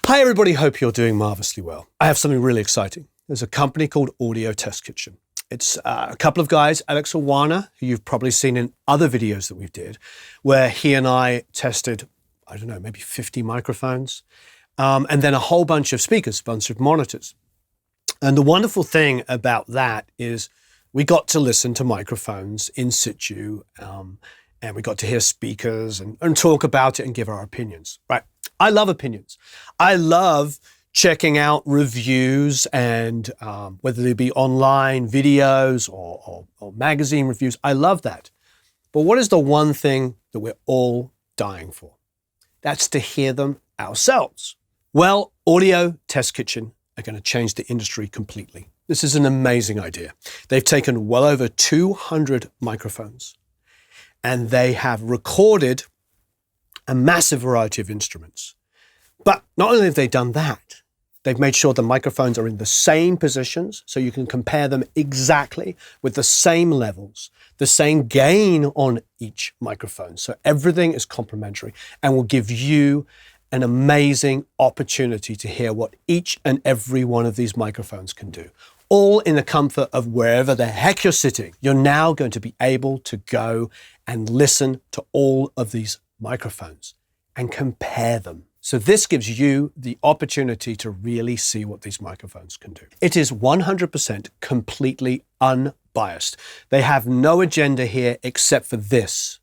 Hi everybody, hope you're doing marvelously well. I have something really exciting. There's a company called Audio Test Kitchen. It's a couple of guys, Alex Oana, who you've probably seen in other videos that we did, where he and I tested, I don't know, maybe 50 microphones, and then a whole bunch of speakers, a bunch of monitors. And the wonderful thing about that is we got to listen to microphones in situ, and we got to hear speakers and talk about it and give our opinions, right? I love opinions. I love checking out reviews and whether they be online videos or magazine reviews. I love that. But what is the one thing that we're all dying for? That's to hear them ourselves. Well, Audio Test Kitchen are going to change the industry completely. This is an amazing idea. They've taken well over 200 microphones and they have recorded a massive variety of instruments. But not only have they done that, they've made sure the microphones are in the same positions so you can compare them exactly with the same levels, the same gain on each microphone. So everything is complementary and will give you an amazing opportunity to hear what each and every one of these microphones can do. All in the comfort of wherever the heck you're sitting. You're now going to be able to go and listen to all of these microphones and compare them. So this gives you the opportunity to really see what these microphones can do. It is 100% completely unbiased. They have no agenda here except for this,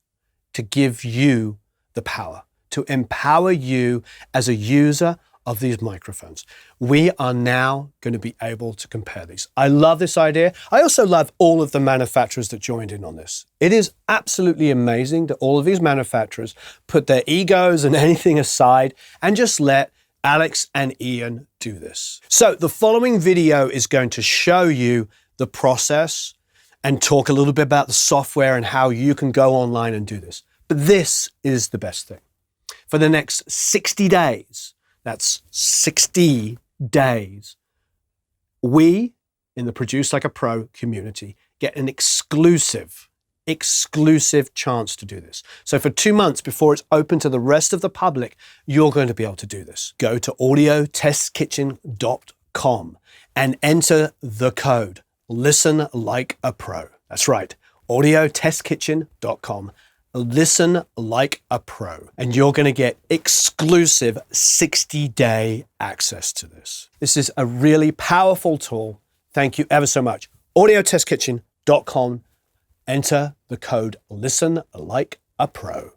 to give you the power, to empower you as a user of these microphones. We are now going to be able to compare these. I love this idea. I also love all of the manufacturers that joined in on this. It is absolutely amazing that all of these manufacturers put their egos and anything aside and just let Alex and Ian do this. So the following video is going to show you the process and talk a little bit about the software and how you can go online and do this. But this is the best thing. For the next 60 days, that's 60 days, we in the Produce Like a Pro community get an exclusive chance to do this. So for 2 months before it's open to the rest of the public, you're going to be able to do this. Go to audiotestkitchen.com and enter the code Listen Like a Pro. That's right, audiotestkitchen.com. Listen Like a Pro, and you're going to get exclusive 60-day access to this. This is a really powerful tool. Thank you ever so much. audiotestkitchen.com. Enter the code Listen Like a Pro.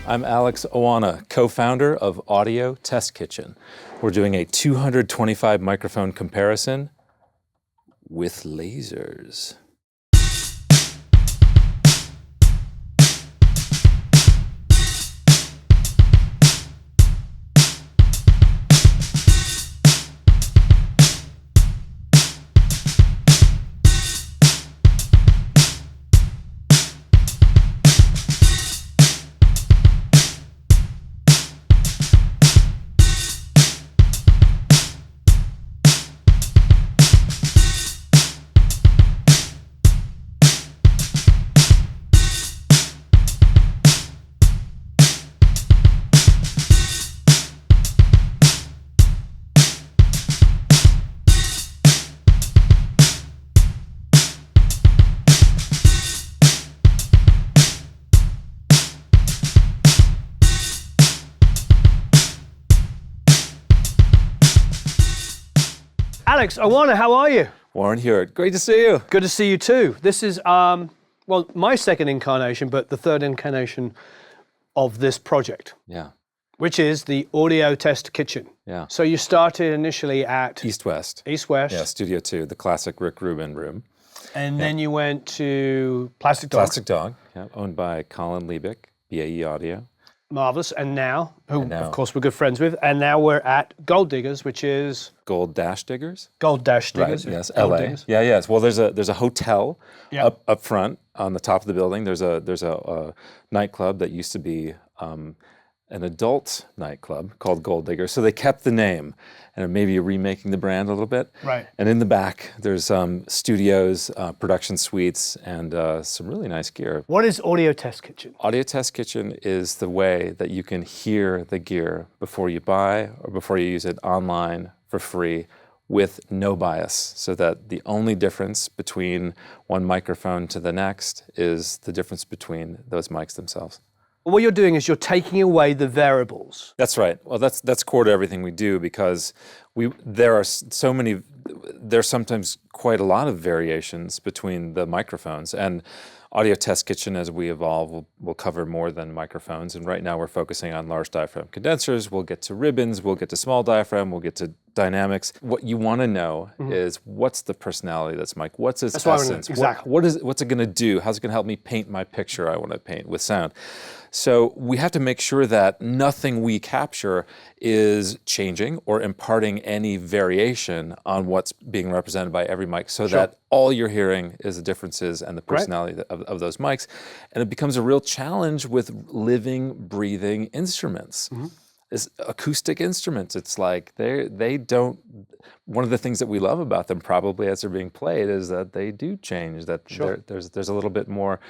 I'm Alex Oana, co-founder of Audio Test Kitchen. We're doing a 225 microphone comparison with lasers. Alex Oana, how are you? Warren Huart, great to see you. Good to see you too. This is, well, my second incarnation, but the third incarnation of this project. Yeah. Which is the Audio Test Kitchen. Yeah. So you started initially at East-West. East-West. Yeah, Studio 2, the classic Rick Rubin room. And then you went to Plastic Dog. Plastic Dog, yeah, owned by Colin Liebig, BAE Audio. Marvelous. And now, of course, we're good friends with. And now we're at Gold Diggers, which is Gold Dash Diggers. Gold Dash Diggers. Right, yes, Gold LA. Diggers. Yeah, yes. Well, there's a hotel Yep. up front on the top of the building. There's a nightclub that used to be an adult nightclub called Gold Digger. So they kept the name and maybe remaking the brand a little bit. Right. And in the back, there's studios, production suites, and some really nice gear. What is Audio Test Kitchen? Audio Test Kitchen is the way that you can hear the gear before you buy or before you use it online for free with no bias, so that the only difference between one microphone to the next is the difference between those mics themselves. What you're doing is you're taking away the variables. That's right. Well, that's core to everything we do, because there's sometimes quite a lot of variations between the microphones. And Audio Test Kitchen, as we evolve, will cover more than microphones. And right now we're focusing on large diaphragm condensers. We'll get to ribbons. We'll get to small diaphragm. We'll get to dynamics. What you want to know is, what's the personality of this mic? What's its essence? Exactly. What's it going to do? How's it going to help me paint my picture I want to paint with sound? So we have to make sure that nothing we capture is changing or imparting any variation on what's being represented by every mic, so that all you're hearing is the differences and the personality of those mics. And it becomes a real challenge with living, breathing instruments. Is acoustic instruments. It's like they don't. One of the things that we love about them, probably as they're being played, is that they do change. That there's a little bit more,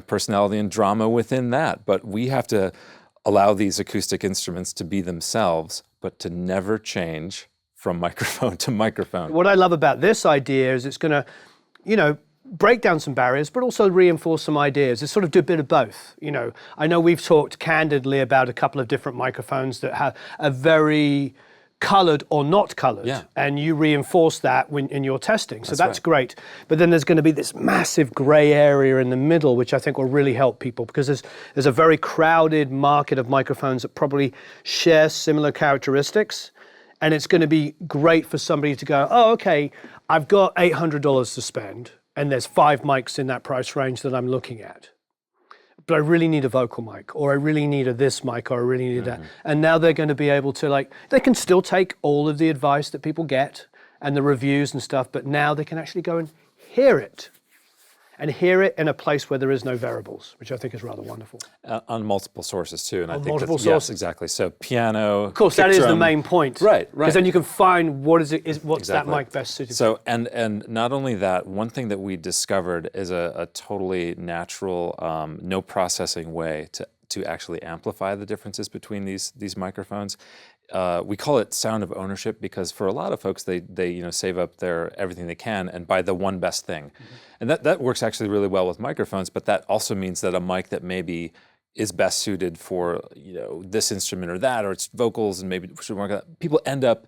personality and drama within that. But we have to allow these acoustic instruments to be themselves, but to never change from microphone to microphone. What I love about this idea is it's going to, break down some barriers, but also reinforce some ideas. It's sort of do a bit of both. I know we've talked candidly about a couple of different microphones that have a very colored or not colored, and you reinforce that in your testing. So that's great. But then there's going to be this massive gray area in the middle, which I think will really help people, because there's a very crowded market of microphones that probably share similar characteristics. And it's going to be great for somebody to go, oh, okay, I've got $800 to spend, and there's 5 mics in that price range that I'm looking at. But I really need a vocal mic, or I really need this mic, or I really need that. And now they're going to be able to, they can still take all of the advice that people get and the reviews and stuff, but now they can actually go and hear it. And hear it in a place where there is no variables, which I think is rather wonderful. On multiple sources too, and I think multiple yes, sources. Exactly. So piano, of course, that is the main point, right? Because then you can find what's exactly. that mic best suited. So and not only that, one thing that we discovered is a totally natural, no processing way to actually amplify the differences between these microphones. We call it sound of ownership, because for a lot of folks, they save up everything they can and buy the one best thing. And that works actually really well with microphones, but that also means that a mic that maybe is best suited for this instrument or that, or it's vocals and maybe people end up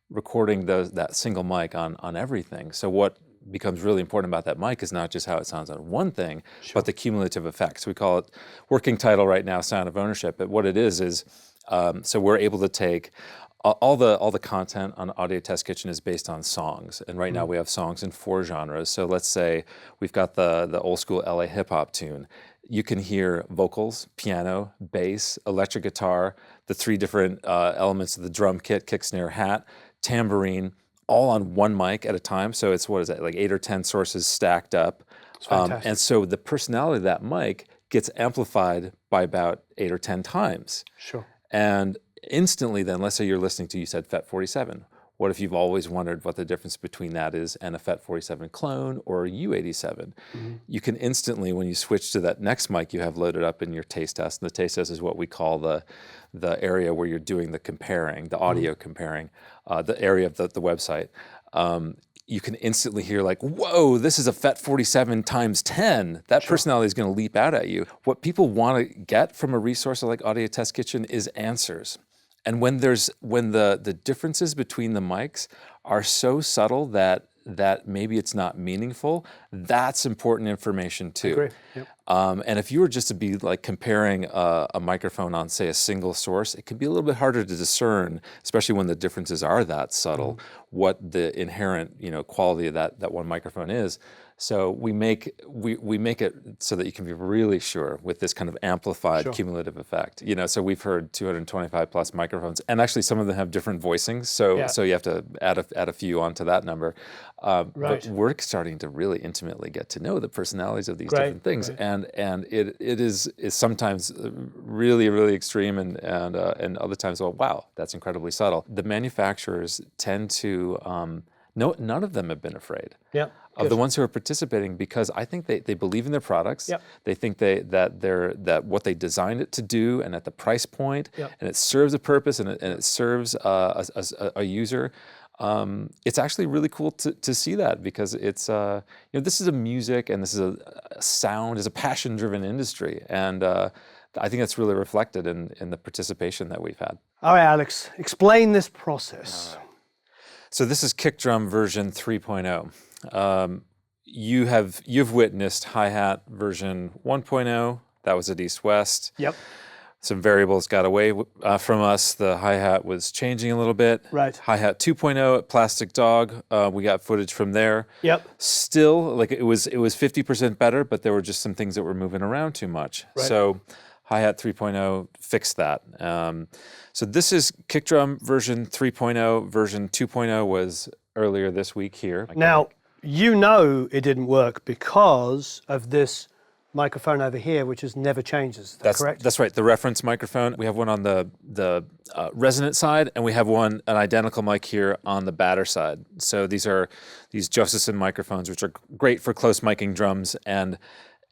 recording that single mic on everything. So what becomes really important about that mic is not just how it sounds on one thing, but the cumulative effects. We call it, working title right now, sound of ownership. But what it is so we're able to take all the content on Audio Test Kitchen is based on songs, and right now we have songs in 4 genres. So let's say we've got the old school LA hip hop tune. You can hear vocals, piano, bass, electric guitar, the 3 different elements of the drum kit, kick, snare, hat, tambourine, all on one mic at a time. So it's, like 8 or 10 sources stacked up. And so the personality of that mic gets amplified by about 8 or 10 times. Sure. And instantly then, let's say you're listening to, you said FET 47. What if you've always wondered what the difference between that is and a FET 47 clone or a U87? You can instantly, when you switch to that next mic you have loaded up in your taste test, and the taste test is what we call the area where you're doing the comparing, the audio comparing, the area of the website. You can instantly hear whoa, this is a FET 47 times 10. That personality is going to leap out at you. What people want to get from a resource like Audio Test Kitchen is answers. And when the differences between the mics are so subtle that maybe it's not meaningful, that's important information too. I agree. Yep. And if you were just to be comparing a microphone on, say, a single source, it can be a little bit harder to discern, especially when the differences are that subtle, what the inherent quality of that one microphone is. So we make it so that you can be really sure with this kind of amplified cumulative effect. So we've heard 225 plus microphones, and actually some of them have different voicings. So you have to add a few onto that number. But we're starting to really intimately get to know the personalities of these different things, and it is sometimes really, really extreme, and other times, well, wow, that's incredibly subtle. The manufacturers tend to none of them have been afraid. Of the ones who are participating, because I think they believe in their products. They think that what they designed it to do, and at the price point, and it serves a purpose, and it serves a user. It's actually really cool to see that, because it's this is a music, and this is a sound, is a passion-driven industry, and I think that's really reflected in the participation that we've had. All right, Alex, explain this process. So this is kick drum version 3.0. You've witnessed hi-hat version 1.0. That was at East West. Some variables got away from us. The hi-hat was changing a little bit. Hi-hat 2.0 at Plastic Dog. We got footage from there. Still, like it was 50% better, but there were just some things that were moving around too much. So hi-hat 3.0 fixed that. So this is kick drum version 3.0. Version 2.0 was earlier this week here. Now, it didn't work because of this microphone over here, which has never changes. That's correct? That's right. The reference microphone. We have one on the resonant side, and we have an identical mic here on the batter side. So these are these Josephson microphones, which are great for close miking drums, and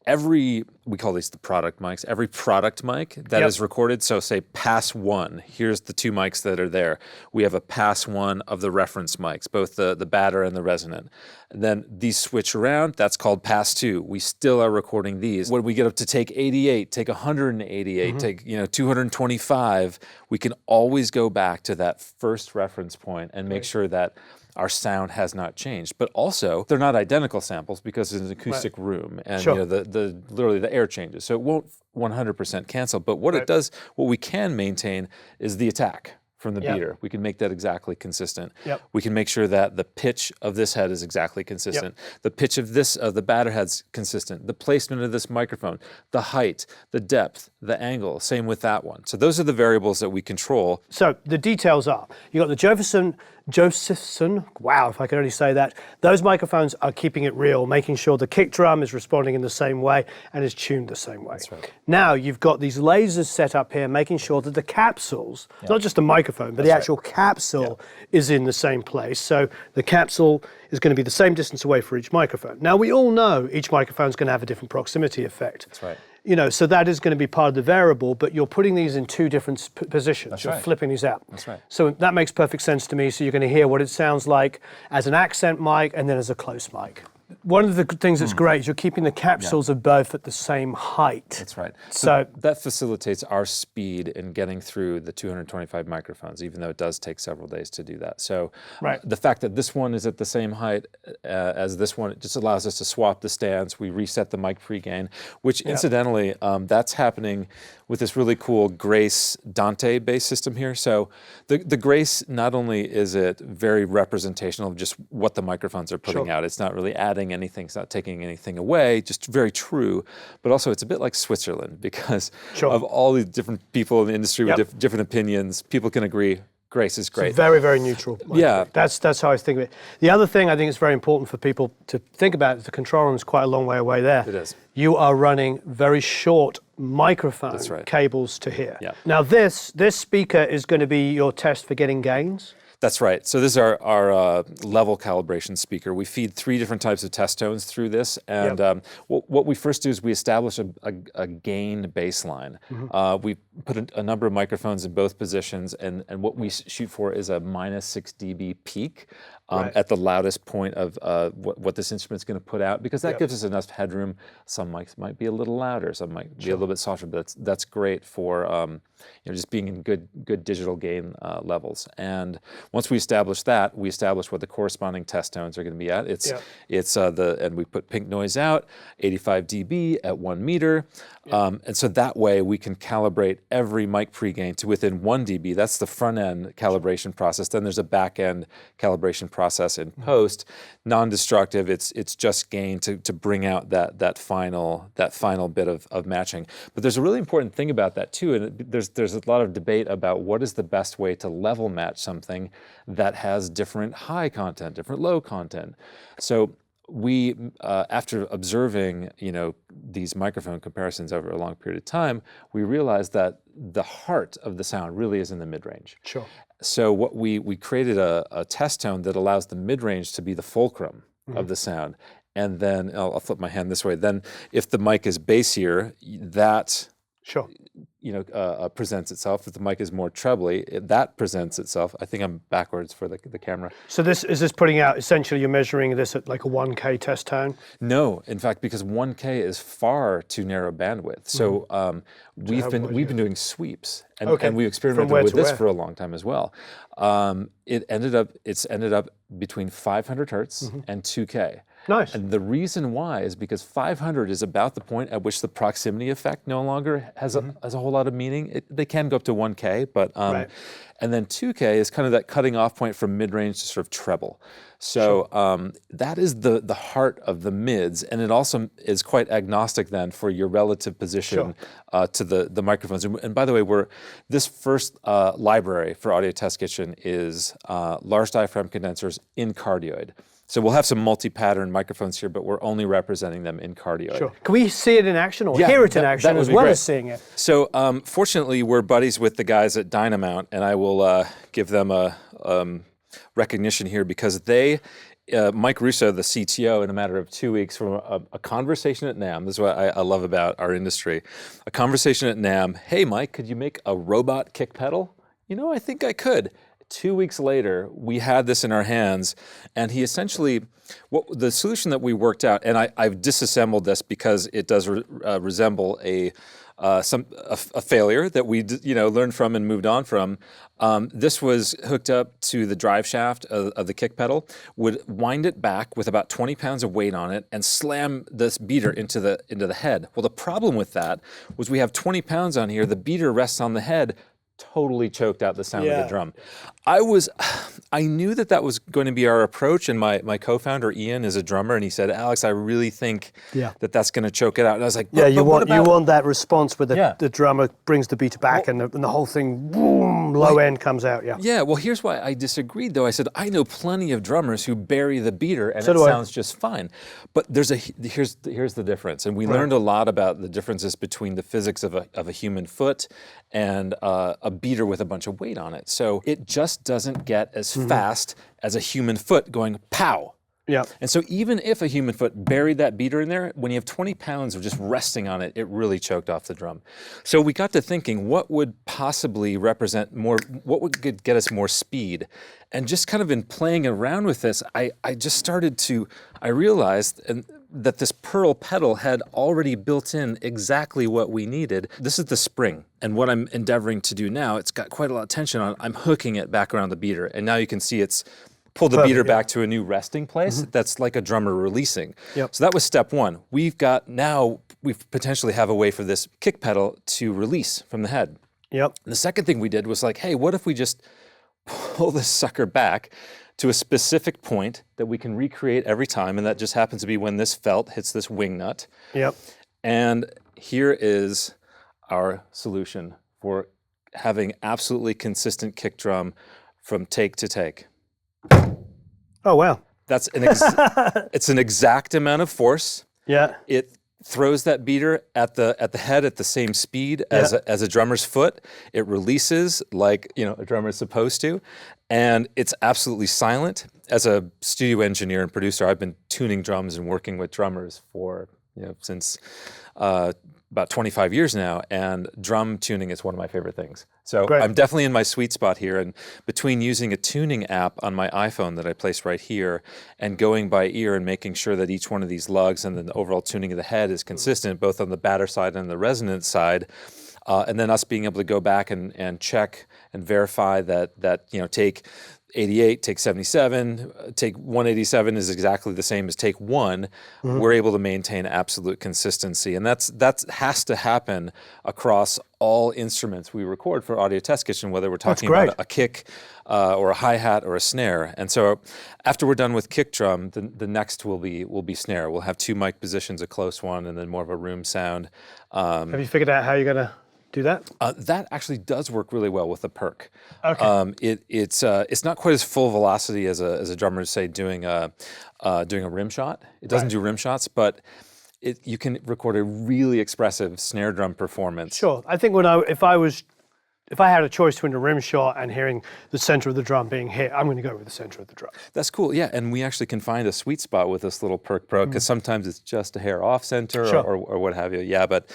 we call these the product mics. Every product mic that is recorded, so say pass one, here's the two mics that are there. We have a pass one of the reference mics, both the batter and the resonant. And then these switch around, that's called pass two. We still are recording these. When we get up to take 88, take 188, take 225, we can always go back to that first reference point and make sure that our sound has not changed. But also, they're not identical samples because it's an acoustic room, and literally the air changes. So it won't 100% cancel. But what it does, what we can maintain is the attack from the beater. We can make that exactly consistent. We can make sure that the pitch of this head is exactly consistent. The pitch of the batter head's consistent. The placement of this microphone, the height, the depth, the angle, same with that one. So those are the variables that we control. So the details are, you got the Josephson, wow, if I can only say that. Those microphones are keeping it real, making sure the kick drum is responding in the same way and is tuned the same way. That's right. Now you've got these lasers set up here, making sure that the capsules, not just the microphone, but the actual capsule is in the same place. So the capsule is going to be the same distance away for each microphone. Now we all know each microphone is going to have a different proximity effect. That's right. So that is going to be part of the variable, but you're putting these in two different positions. You're flipping these out. That's right. So that makes perfect sense to me. So you're going to hear what it sounds like as an accent mic and then as a close mic. One of the things that's great is you're keeping the capsules of both at the same height. That's right. So that facilitates our speed in getting through the 225 microphones, even though it does take several days to do that. So the fact that this one is at the same height as this one, it just allows us to swap the stands. We reset the mic pre-gain, which incidentally, that's happening with this really cool Grace Dante bass system here. So the Grace, not only is it very representational of just what the microphones are putting out, it's not really adding anything, it's not taking anything away, just very true, but also it's a bit like Switzerland because of all the different people in the industry with different opinions. People can agree Grace is great. It's very, very neutral. That's how I think of it. The other thing I think is very important for people to think about is the control room is quite a long way away there. It is. You are running very short microphone cables to here. Now this speaker is going to be your test for getting gains. That's right. So this is our level calibration speaker. We feed 3 different types of test tones through this. And what we first do is we establish a gain baseline. We put a number of microphones in both positions, and what we shoot for is a -6 dB peak at the loudest point of what this instrument's going to put out, because that gives us enough headroom. Some mics might be a little louder, some might be a little bit softer, but that's great for just being in good digital gain levels. And once we establish that, we establish what the corresponding test tones are going to be at. And we put pink noise out, 85 dB at 1 meter, and so that way we can calibrate every mic pregain to within 1 dB. That's the front end calibration process. Then there's a back end calibration process process in post, non-destructive. It's just gain to bring out that final bit of matching. But there's a really important thing about that too, and there's a lot of debate about what is the best way to level match something that has different high content, different low content. So we, after observing, these microphone comparisons over a long period of time, we realized that the heart of the sound really is in the mid-range. Sure. So what we created a test tone that allows the mid-range to be the fulcrum of the sound. And then, I'll flip my hand this way. Then if the mic is bassier, that Sure. presents itself. If the mic is more trebly, that presents itself. I think I'm backwards for the camera. So is this putting out, essentially you're measuring this at like a 1K test tone? No, in fact, because 1K is far too narrow bandwidth. So we've been doing sweeps, and we experimented with this for a long time as well. It's ended up between 500 hertz and 2K. Nice. And the reason why is because 500 is about the point at which the proximity effect no longer has a whole lot of meaning. They can go up to 1K, but and then 2K is kind of that cutting off point from mid-range to sort of treble. So that is the heart of the mids, and it also is quite agnostic then for your relative position to the microphones. And by the way, this first library for Audio Test Kitchen is large diaphragm condensers in cardioid. So we'll have some multi-pattern microphones here, but we're only representing them in cardioid. Sure. Can we see it in action or hear it in action as well as seeing it? So fortunately, we're buddies with the guys at Dynamount, and I will give them a recognition here because Mike Russo, the CTO, in a matter of 2 weeks from a conversation at NAMM, this is what I love about our industry, a conversation at NAMM, hey Mike, could you make a robot kick pedal? I think I could. 2 weeks later, we had this in our hands, and he essentially, the solution that we worked out, and I've disassembled this because it does resemble a failure that we learned from and moved on from. This was hooked up to the drive shaft of the kick pedal, would wind it back with about 20 pounds of weight on it, and slam this beater into the head. Well, the problem with that was we have 20 pounds on here. The beater rests on the head. Totally choked out the sound of the drum. I knew that was going to be our approach, and my co-founder Ian is a drummer, and he said, Alex, I really think that's going to choke it out. And I was like, you want that response where the drummer brings the beat back and the whole thing, boom, low end comes out. Yeah, well, here's why I disagreed, though. I said, I know plenty of drummers who bury the beater, and it sounds just fine. But here's the difference, and we learned a lot about the differences between the physics of a human foot and a beater with a bunch of weight on it. So it just doesn't get as fast as a human foot going pow. Yeah. And so even if a human foot buried that beater in there, when you have 20 pounds of just resting on it, it really choked off the drum. So we got to thinking, what would possibly represent more, what would get us more speed? And just kind of in playing around with this, I realized that this Pearl pedal had already built in exactly what we needed. This is the spring. And what I'm endeavoring to do now, it's got quite a lot of tension on it. I'm hooking it back around the beater. And now you can see it's pulled the beater back to a new resting place. That's like a drummer releasing. Yep. So that was step one. We potentially have a way for this kick pedal to release from the head. Yep. And the second thing we did was like, hey, what if we just pull this sucker back to a specific point that we can recreate every time, and that just happens to be when this felt hits this wing nut. Yep. And here is our solution for having absolutely consistent kick drum from take to take. Oh, wow. That's it's an exact amount of force. Yeah. It throws that beater at the head at the same speed as a drummer's foot. It releases like a drummer is supposed to, and it's absolutely silent. As a studio engineer and producer, I've been tuning drums and working with drummers for since about 25 years now, and drum tuning is one of my favorite things. So I'm definitely in my sweet spot here, and between using a tuning app on my iPhone that I place right here and going by ear and making sure that each one of these lugs and the overall tuning of the head is consistent, both on the batter side and the resonance side, and then us being able to go back and check and verify that take 88, take 77, take 187 is exactly the same as take 1, we're able to maintain absolute consistency. And that has to happen across all instruments we record for Audio Test Kitchen, whether we're talking about a kick or a hi-hat or a snare. And so after we're done with kick drum, the next will be snare. We'll have 2 mic positions, a close one, and then more of a room sound. Have you figured out how you're going to do that? That actually does work really well with the perk. Okay. It's not quite as full velocity as a drummer, say, doing a rim shot. It doesn't do rim shots, but you can record a really expressive snare drum performance. Sure. I think if I had a choice between a rim shot and hearing the center of the drum being hit, I'm going to go with the center of the drum. That's cool, yeah. And we actually can find a sweet spot with this little Perk Pro, because sometimes it's just a hair off center or what have you. Yeah, but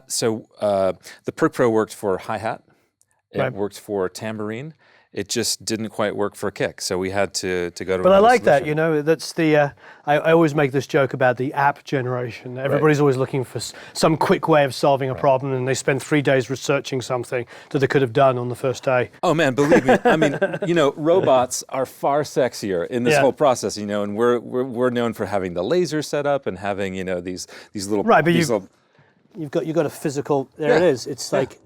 so the Perk Pro worked for hi-hat. It worked for tambourine. It just didn't quite work for kick, so we had to go to. But I like that, you know. That's the. I always make this joke about the app generation. Everybody's always looking for some quick way of solving a problem, and they spend 3 days researching something that they could have done on the first day. Oh man, believe me. I mean, you know, robots are far sexier in this whole process, you know, and we're known for having the laser set up and having, you know, these little. Right, but you've got a physical. There it is. It's like.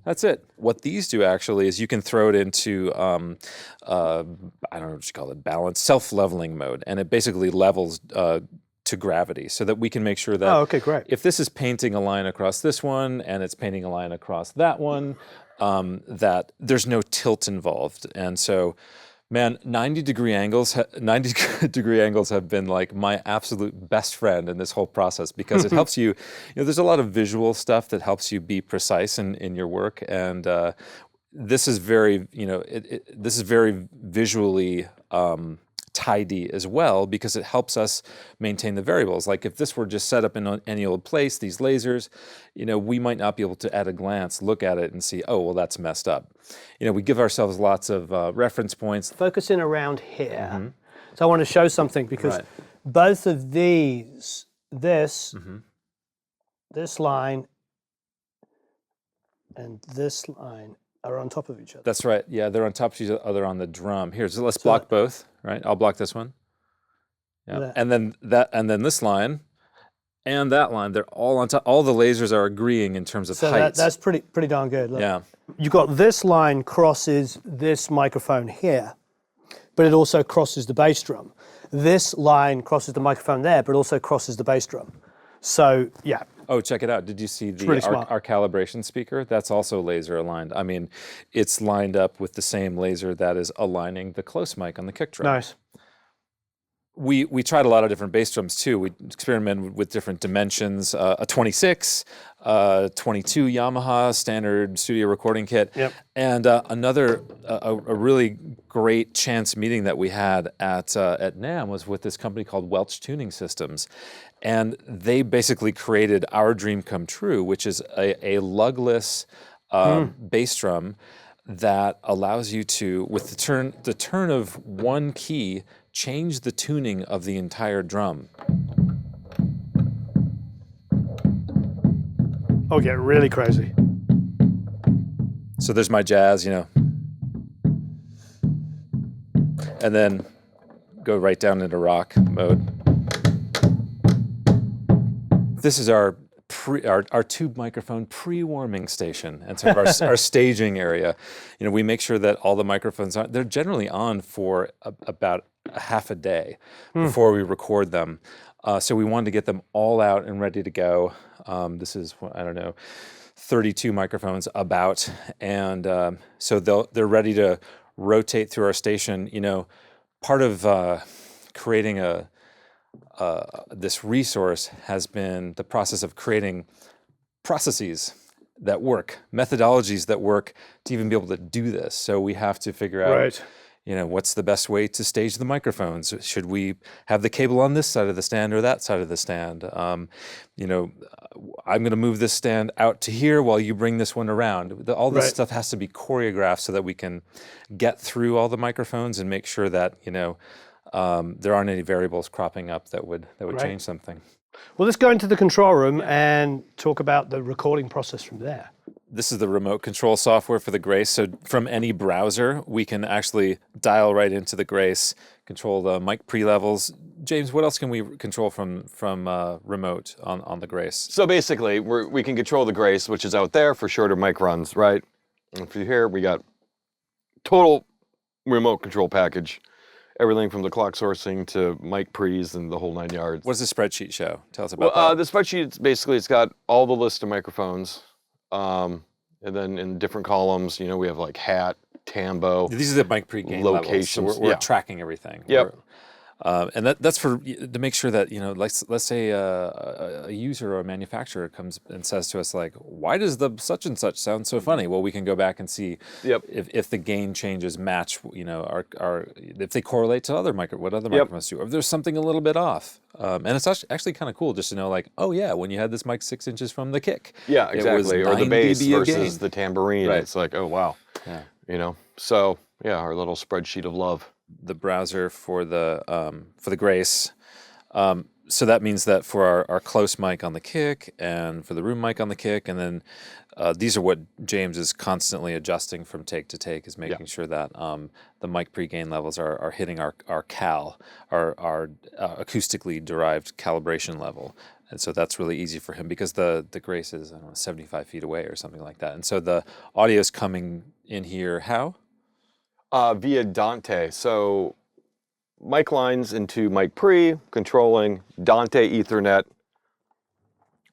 That's it. What these do actually is you can throw it into, I don't know what you call it, balance, self-leveling mode. And it basically levels to gravity so that we can make sure that if this is painting a line across this one and it's painting a line across that one, that there's no tilt involved. And so, man, 90-degree angles have been like my absolute best friend in this whole process, because it helps you, there's a lot of visual stuff that helps you be precise in your work. And this is very, this is very visually tidy as well, because it helps us maintain the variables. Like if this were just set up in any old place, these lasers, we might not be able to at a glance look at it and see, oh, well, that's messed up. We give ourselves lots of reference points. Focus in around here. So I want to show something, because both of these, this line and this line are on top of each other. That's right. Yeah, they're on top of each other on the drum. Here, so let's block both. Right, I'll block this one. Yeah, and then this line, and that line. They're all on top. All the lasers are agreeing in terms of heights. That's pretty darn good. Look. Yeah. You've got this line crosses this microphone here, but it also crosses the bass drum. This line crosses the microphone there, but also crosses the bass drum. So yeah. Oh, check it out. Did you see our calibration speaker? That's also laser aligned. I mean, it's lined up with the same laser that is aligning the close mic on the kick drum. Nice. We tried a lot of different bass drums too. We experimented with different dimensions, a 26, 22 Yamaha standard studio recording kit, and another really great chance meeting that we had at NAMM was with this company called Welch Tuning Systems. And they basically created our dream come true, which is a lugless bass drum that allows you to, with the turn of one key, change the tuning of the entire drum. Oh, get really crazy. So there's my jazz, and then go right down into rock mode. This is our tube microphone pre-warming station, and sort of our staging area. We make sure that all the microphones they're generally on for about a half a day before we record them. So we wanted to get them all out and ready to go. This is, I don't know, 32 microphones about, and so they're ready to rotate through our station. Part of creating this resource has been the process of creating processes that work, methodologies that work to even be able to do this. So we have to figure out, what's the best way to stage the microphones? Should we have the cable on this side of the stand or that side of the stand? I'm going to move this stand out to here while you bring this one around. All this stuff has to be choreographed so that we can get through all the microphones and make sure that, there aren't any variables cropping up that would change something. Well, let's go into the control room and talk about the recording process from there. this is the remote control software for the Grace. So from any browser, we can actually dial right into the Grace, control the mic pre-levels. James, what else can we control from remote on the Grace? So basically, we can control the Grace, which is out there for shorter mic runs, right? And for here, we got total remote control package. Everything from the clock sourcing to mic pre's and the whole 9 yards. What does the spreadsheet show? Tell us about that. The spreadsheet, basically, it's got all the list of microphones. And then in different columns, you know, we have like hat, tambo. These are the mic pre-gain locations. levels. So we're tracking everything. Yep. And that's to make sure that, you know, let's say a user or a manufacturer comes and says to us, like, why does the such and such sound so funny? Well, we can go back and see if the gain changes match, you know, our if they correlate to what other microphones do, or if there's something a little bit off. And it's actually kind of cool just to know, like, oh yeah, when you had this mic 6 inches from the kick. Yeah, exactly. Or the bass versus gain. the tambourine. Right. It's like, oh wow. Yeah. You know. So yeah, our little spreadsheet of love. The browser for the Grace. So that means that for our close mic on the kick and for the room mic on the kick, and then these are what James is constantly adjusting from take to take, is making sure that the mic pre-gain levels are hitting our cal, our acoustically derived calibration level. And so that's really easy for him because the Grace is, I don't know, 75 feet away or something like that. And so the audio is coming in here, how? Via Dante. So mic lines into mic pre, controlling Dante Ethernet,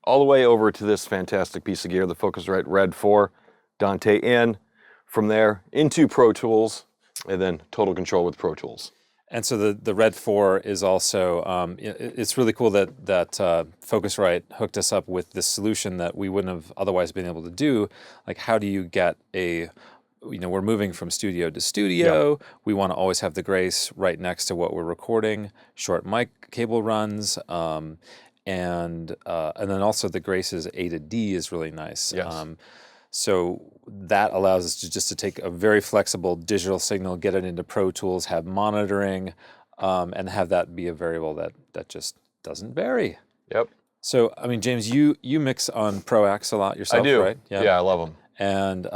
all the way over to this fantastic piece of gear, the Focusrite Red 4, Dante in, from there into Pro Tools, and then total control with Pro Tools. And so the Red 4 is also, it's really cool that Focusrite hooked us up with this solution that we wouldn't have otherwise been able to do. Like, how do you get we're moving from studio to studio. Yep. We want to always have the Grace right next to what we're recording, short mic cable runs, and then also the Grace's A to D is really nice. Yes. So that allows us to take a very flexible digital signal, get it into Pro Tools, have monitoring, and have that be a variable that just doesn't vary. Yep. So, I mean, James, you mix on ProAx a lot yourself, I do. Right? Yeah, I love them. And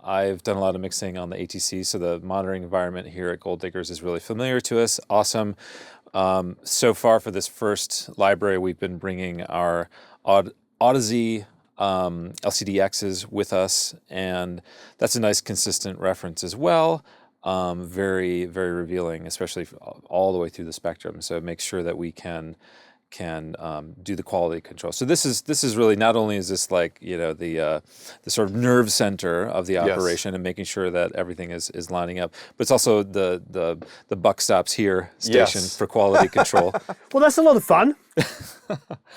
I've done a lot of mixing on the ATC, so the monitoring environment here at Gold Diggers is really familiar to us. Awesome. So far for this first library, we've been bringing our Audeze LCDXs with us, and that's a nice consistent reference as well. Very, very revealing, especially all the way through the spectrum. So it makes sure that we can do the quality control. So this is really, not only is this like, you know, the sort of nerve center of the operation and making sure that everything is lining up, but it's also the buck stops here station for quality control. Well, that's a lot of fun.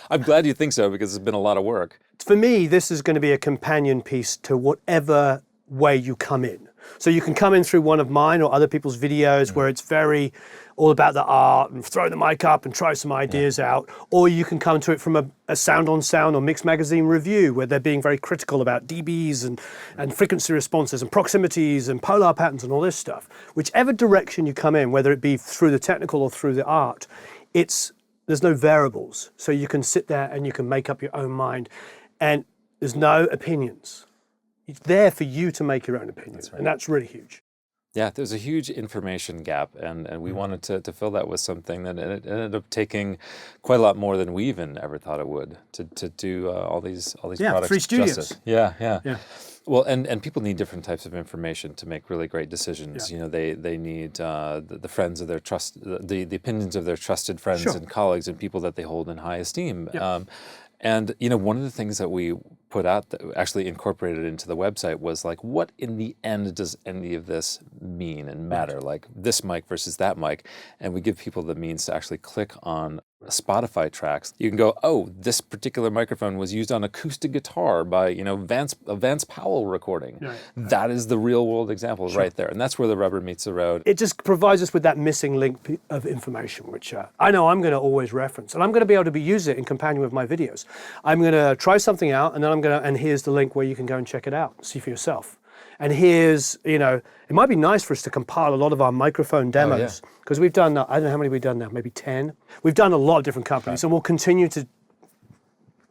I'm glad you think so, because it's been a lot of work. For me, this is going to be a companion piece to whatever way you come in. So you can come in through one of mine or other people's videos where it's very all about the art and throw the mic up and try some ideas out, or you can come to it from a Sound on Sound or Mix Magazine review where they're being very critical about dBs and frequency responses and proximities and polar patterns and all this stuff. Whichever direction you come in, whether it be through the technical or through the art, there's no variables. So you can sit there and you can make up your own mind, and there's no opinions. It's there for you to make your own opinion, and that's really huge. Yeah, there's a huge information gap, and we wanted to fill that with something that it ended up taking quite a lot more than we even ever thought it would to do all these products 3 studios. justice. Yeah. Well, and people need different types of information to make really great decisions. Yeah. You know, they need the friends of their the opinions of their trusted friends and colleagues and people that they hold in high esteem. Yeah. And, you know, one of the things that we put out that actually incorporated into the website was like, what in the end does any of this mean and matter? Like this mic versus that mic. And we give people the means to actually click on Spotify tracks. You can go, oh, this particular microphone was used on acoustic guitar by, you know, Vance Powell recording. Right. That is the real world example right there. And that's where the rubber meets the road. It just provides us with that missing link of information, which I know I'm going to always reference. And I'm going to be able to use it in companion with my videos. I'm going to try something out, and then and here's the link where you can go and check it out, see for yourself. And here's, you know, it might be nice for us to compile a lot of our microphone demos, because we've done, I don't know how many we've done now, maybe 10. We've done a lot of different companies, and we'll continue to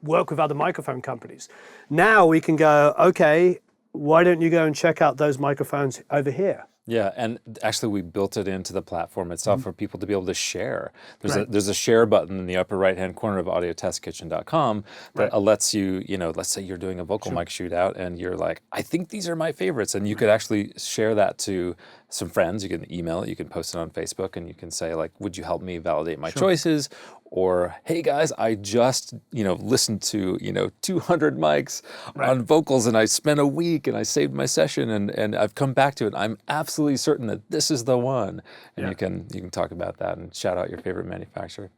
work with other microphone companies. Now we can go, okay, why don't you go and check out those microphones over here? Yeah, and actually we built it into the platform itself for people to be able to share. Right. There's a share button in the upper right-hand corner of audiotestkitchen.com that lets you, let's say you're doing a vocal mic shootout and you're like, I think these are my favorites. And you could actually share that to some friends. You can email it, you can post it on Facebook, and you can say like, would you help me validate my choices? Or, hey guys, I just, listened to, 200 mics on vocals and I spent a week and I saved my session and I've come back to it. I'm absolutely certain that this is the one. And you can talk about that and shout out your favorite manufacturer.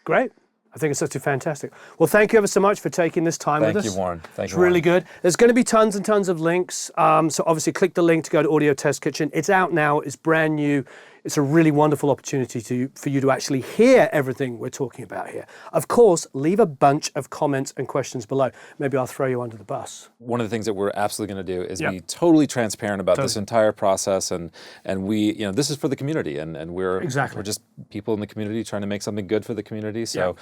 Great. I think it's absolutely fantastic. Well, thank you ever so much for taking this time with us. Thank you, Warren. It's really good. There's going to be tons and tons of links. So obviously click the link to go to Audio Test Kitchen. It's out now. It's brand new. It's a really wonderful opportunity for you to actually hear everything we're talking about here. Of course, leave a bunch of comments and questions below. Maybe I'll throw you under the bus. One of the things that we're absolutely going to do is be totally transparent about this entire process, and we, this is for the community, and we're just people in the community trying to make something good for the community. So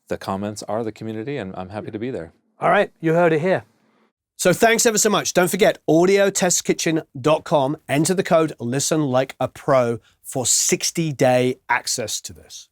the comments are the community, and I'm happy to be there. All right, you heard it here. So thanks ever so much. Don't forget, audiotestkitchen.com. Enter the code ListenLikeAPro for 60-day access to this.